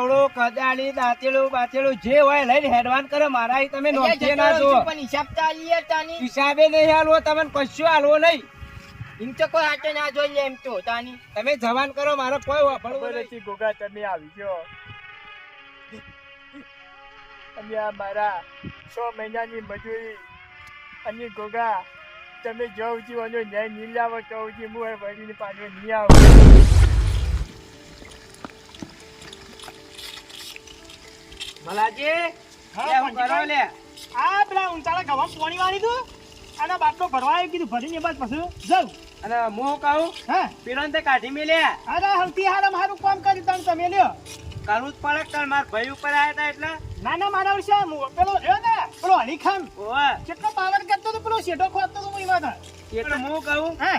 પાવડો કદાળી દાંતેલું બાતેલું જે હોય લઈને હેડવાન કરે મારા અહીં તમે નોંધે ના જો પણ હિસાબ ચાલીએ તાની હિસાબે નહીં હાલવો તમને કશું હાલવો નહીં એમ તો કોઈ હાથે ના જોઈએ એમ તો તાની તમે જવાન કરો મારો કોઈ વાપરવું નથી ગોગા તમે આવી ગયો અને આ મારા 6 મહિનાની મજૂરી અને ગોગા તમે જવું છું અને ન્યાય નહીં લાવો તો હું વળીને પાછો નહીં આવું ભલાજી હા, હું કરો લે આ પેલા ઊંચાળા ગવા પાણી વાળી દઉં અને બાટલો ભરવા આવી કીધું ભરીને બાદ પછી જાઉં અને હું કહું હા પીરોન તે કાઢી મેલ્યા અરે હલતી હારા મારું કામ કરી તમે લ્યો કરવું જ પડે કાલ મારા ભાઈ ઉપર આવ્યા હતા એટલે ના ના મારા વિશે પેલો રહ્યો ને પેલો હનીખાન ઓવે કેટલો પાવર કરતો તો પેલો શેઢો ખોદતો તો હું એમાં એટલે હું કહું હા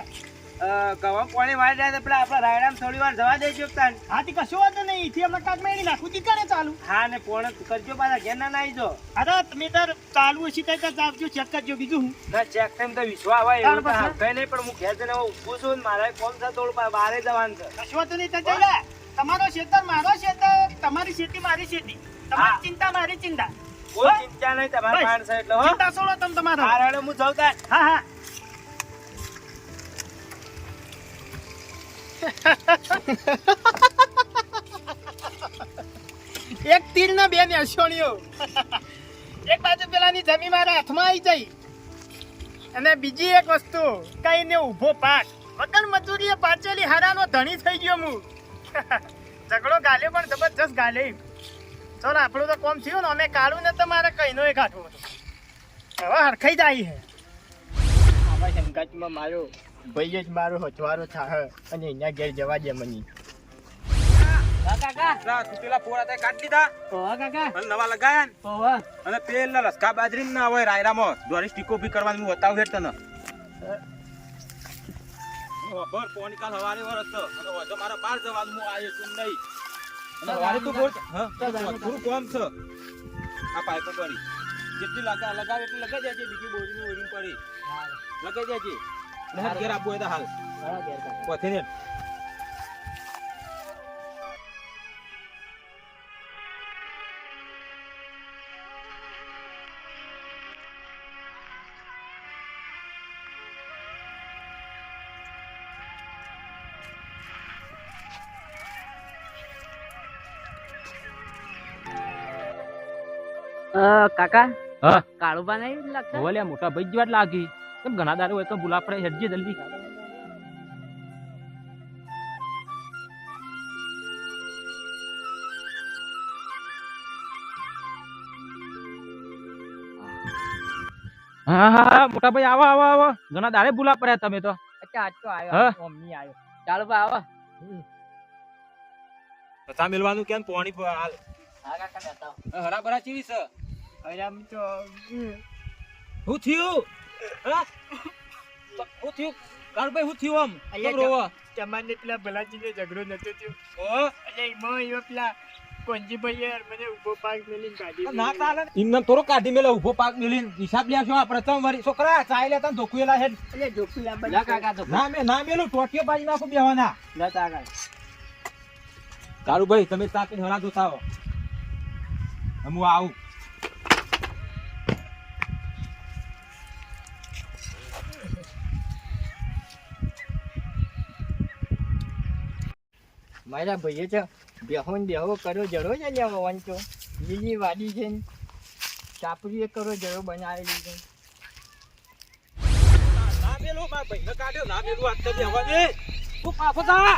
ગવા પાણી વાળી જાય તો પેલા આપણા રાયડામાં થોડી વાર જવા દેજો તાન હાથી કશો વાંધો નહીં એથી હમણાં કાક મેળી નાખું તી કરે ચાલુ હા ને પોણ કરજો પાછા ઘેર ના નાઈ જો અરે તમે તાર ચાલુ હશે ત્યાં આવજો ચેક કરજો બીજું હું ના ચેક ટાઈમ તો વિશ્વા હોય એવું તો તાર કઈ નહીં પણ હું ઘેર જઈને ઊભું છું ને મારે કોમ છે થોડું બહાર જવાનું છે કશો વાંધો નહીં ત્યાં જઈ તમારો ખેતર મારો ખેતર તમારી ખેતી મારી ખેતી તમારી ચિંતા મારી ચિંતા કોઈ ચિંતા નહીં તમારા બસ. પાસે એટલે હો ચિંતા છોડો તમે તમારા હારે હું જાઉં તાન હા હા એક તીર ના બે નિશાનીઓ એક બાજુ પેલાની જમીન મારા હાથમાં આવી જાય અને બીજી એક વસ્તુ કઈ ને ઊભો પાક વગર મજૂરીએ પાચેલી હારાનો ધણી થઈ ગયો હું ઝઘડો ગાલ્યો પણ જબરજસ્ત ગાલ્યો ચાલો આપણું તો કોમ થયું ને અમે કાઢું ને તો મારે કઈ નો એ કાઢવું હતું હવે હરખાઈ જાય હે આવા સંગાતમાં મારો ભાઈ જ મારો હથવારો થાય અને અહીંયા ઘેર જવા દે મને કાકા લા તૂટેલા પોળા તે કાઢી દીધા ઓવા કાકા અને નવા લગાયા ને ઓવા અને તેલ ના લસકા બાજરી ના હોય રાયરામાં દોરી સ્ટીકો બી કરવાની હું બતાવું હેડ તને બર પોણી કાલ હવારે વરસ તો અને વધો મારા બહાર જવાનું હું આવ્યો છું નહીં અને હવારે તું બોલ હા થોડું કોમ છે આ પાઇપો પડી જેટલી લગાવે એટલી લગાઈ જાય બીજી બોરીની ઓરી પડી લગાઈ જાય છે લહેર ઘેર આપવું હોય તો હાલ પથે ને કાકા હા કાળુબા નહીં લાગતા ઓલ્યા મોટા ભાઈ જેવા જ લાગી કેમ ઘણા દારૂ હોય તો બોલા પડે હેડજે જલ્દી હા હા મોટા ભાઈ આવો આવો આવો ઘણા દાડે બોલા પડ્યા તમે તો અચ્છા આજ તો હા? આવ્યો મમ્મી આવ્યો ચાલો બા આવો પતા મેલવાનું કેમ પોણી હાલ હા કાકા બેઠા હરા બરા ચીવી છે અરે આમ તો હું થયું હા હું થયું કાળભાઈ હું થયું આમ કેમ રોવો તમારે પેલા ભલાજીને ઝઘડો નતો થયો ઓ એટલે એમાં એવા પેલા કોંજીભાઈ યાર મને ઉભો પાક મેલીને કાઢી ના ચાલે ઇન્નમ થોડો કાઢી મેલે ઉભો પાક મેલીને હિસાબ લ્યા છો આ પ્રથમ વારી છોકરા ચાઈ લેતા ને ધોકુએલા હેડ એટલે ઢોકલા લા કાકા તો ના મેલું ટોટિયો બાજી નાખો બેવાના લા કાકા કાળુભાઈ તમે તાકીને હરા જોતા હો હું આવું મારા ભાઈએ છે બેહોન બેહો કરો જડો છે લેવો વાંચો લીલી વાડી છે ને ચાપડી કરો જડો બનાવેલી છે ના મેલું મારા ભાઈને કાઢ્યો ના મેલું આજ તો બેહવા દે તું પાછો જા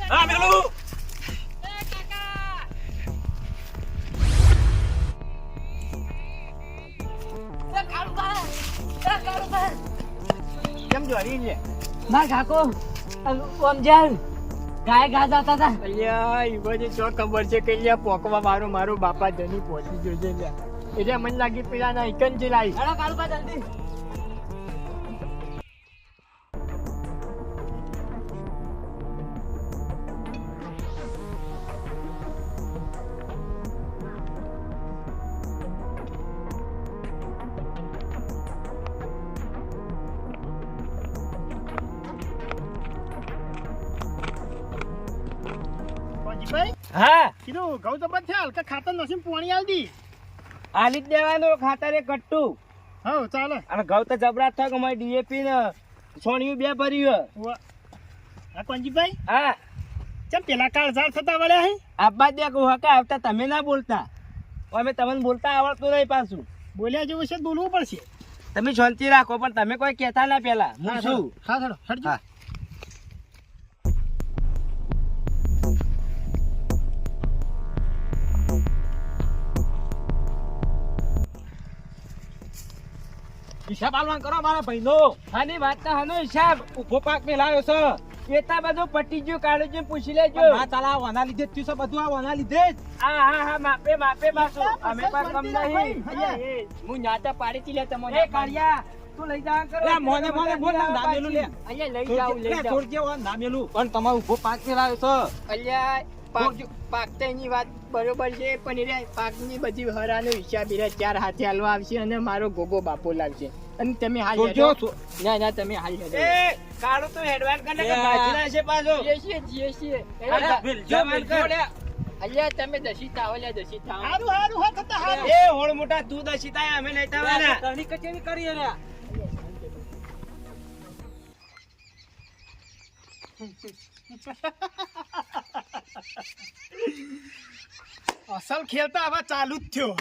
ના મેલું કેમ જોડી લે માર કાકો સમજાવ ગાય ગા જતા હતા અલ્યા ઈવો જે શું ખબર છે કે લ્યા પોકવા મારો બાપા જની પહોંચી જોજે લ્યા એટલે મને લાગી પેલા ના ઇકન જે લાવી હેડો કાળુબા જલ્દી કોંજીભાઈ હા કીધું ઘઉં તો બંધ થયા હલકા ખાતર નસીમ પોણી આલ દી આલી જ દેવાનું ખાતરે કટ્ટું હવ ચાલે અને ઘઉં તો જબરા થાય કે અમારી ડીએપી ને છોણિયું બે ભર્યું ઉવ્વ. આ કોંજીભાઈ હા ચમ પેલા કાળઝાળ થતા વળ્યા હે આબા દે કહું હકા આવતા તમે ના બોલતા અમે તમને બોલતા આવડતું નહીં પાછું બોલ્યા જેવું છે તો બોલવું પડશે તમે શાંતિ રાખો પણ તમે કોઈ કહેતા ના પેલા હું શું હા થડો હટજો હા. હિસાબ આલવાન કરો મારા ભાઈનો આની વાત ના હાનો હિસાબ ઉભો પાક મેં લાવ્યો છે એતા બધું પટી ગયું કાળુજી પૂછી લેજો ના ચાલા આના લીધે જ થયું છે બધું આના લીધે જ હા હા હા માપે માપે પાછું અમે પણ કમ નહીં અહીંયા, હું નાતા પાડી તી લે તમને એ કાળિયા તું લઈ જા કરો લે મોને મોને બોલ ના નામેલું લે અહીંયા લઈ જાવ લઈ જાવ છોડ જેવો નામેલું પણ તમારો ઉભો પાક મેં લાવ્યો છે અલ્યા પાકતાની વાત બરોબર છે પણ એ પાકની બધી હરાનો હિસાબ એ ચાર હાથે હાલવા આવશે અને મારો ગોગો બાપો લાવશે અને તમે હાલ જોજો, હેડો. ના ના તમે હાલ હેડો. એ કાળું તો હેડવાન કરીને કે બાજરા છે પાછો જીએ છીએ. અરે, જવાન કર. અલ્યા તમે દસી થાઓ લ્યા દસી થાઓ હારું હારું હા થતા હારું એ હોળ મોટા તું દસી થાય અમે નહીં થવાના ઘરની કચેરી કરી રે અસલ ખેલ તો આવા ચાલુ જ થયો